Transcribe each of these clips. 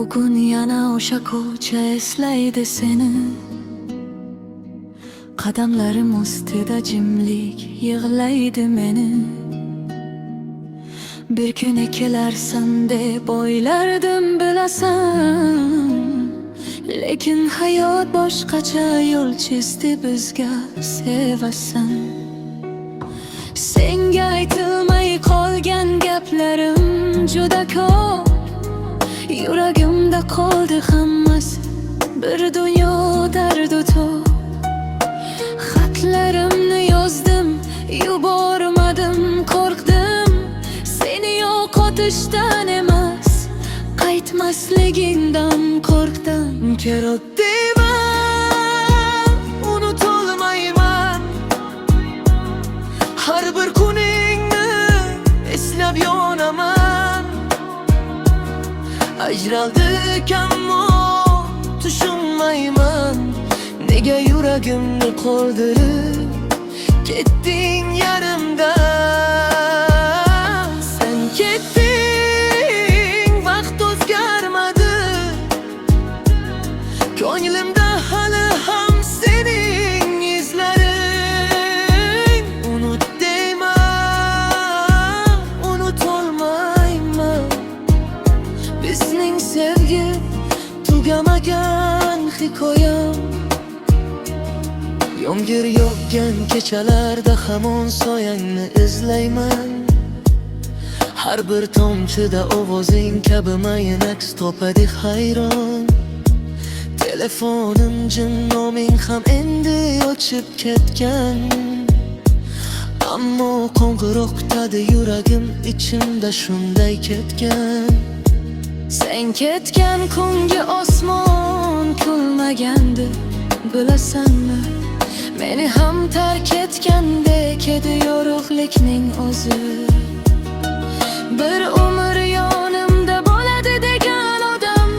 Bugun yana o'sha ko'cha eslaydi seni. Qadamlarim ustida jimlik yig'laydi meni. Bir kun kelarsan deb o'ylardim bilasan, lekin hayot boshqacha yo'l chizdi bizga, sevasan. Senga aytilmay qolgan gaplarim juda ko'p, yuragimda qoldi hammasi bir dunyo dardu to'p. Xatlarimni yozdim, yubormadim, qo'rqdim. Seni yo'qotishdan emas, qaytmasligingdan qo'rqdim. Kerak deyman, unutolmayman. Har bir kuningni eslab yonaman. Ajraldik ammo tushunmayman, nega yuragimni qoldirib ketding yarimda. Sen ketding, vaqt o'zgarmadi, ko'nglimda hali ham sening izlaring. Unut deyman, unutolmayman. Bizning sevgi tugamagan hikoyam. Yomg'ir yog'gan kechalarda hamon soyangni izlayman. Har bir tomchida ovozing kabi mayin aks topadi hayron. Telefonim jim, noming ham endi o'chib ketgan. Ammo qo'ng'iroqdadi yuragim, ichimda shunday ketgan. Sen ketgan kunga osmon kulmagandi, bilasanmi? Meni ham tark etgandek edi yorug'likning o'zi. Bir umr yonimda bo'ladi degan odam,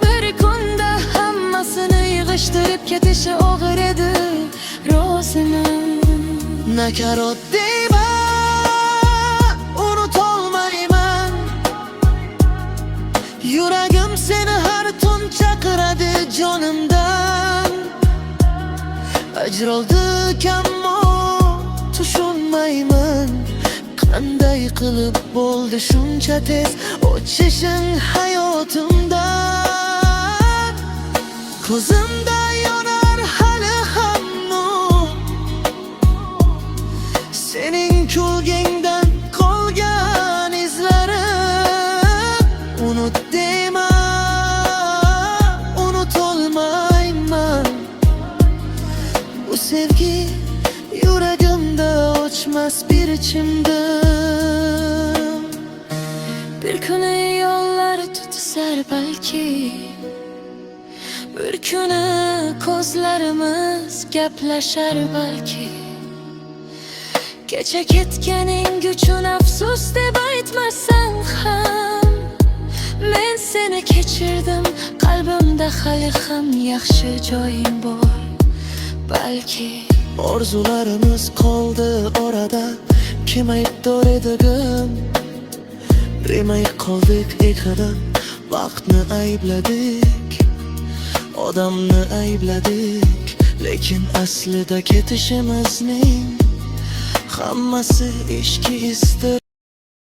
bir kunda hammasini yig'ishtirib ketishi og'ir edi, roziman. Nakarat deyman, unutolmayman. Yuragim seni har tun chaqiradi jonimdan. Ajraldik ammo tushunmayman, qanday qilib bo'ldi shuncha tez o'chishing hayotimdan. Ko'zimda yonar hali ham nur, sening kulgingdan qolgan izlarim. Unut deyman, unutolmayman. Bu sevgi yuragimda o'chmas bir ichimda. Bir kuni yo'llar tutisar balki, bir kuni ko'zlarimiz gaplashar balki. Kecha ketganing uchun afsus deb aytmasang ham, men seni kechirdim, qalbimda hali ham yaxshi joying bor. Balki orzularimiz qoldi orada, kim aybdor edi gum? Remay qoldik ekran, vaqtni aybladik, odamni aybladik. Lekin aslida ketishimizning hammasi ishki istir.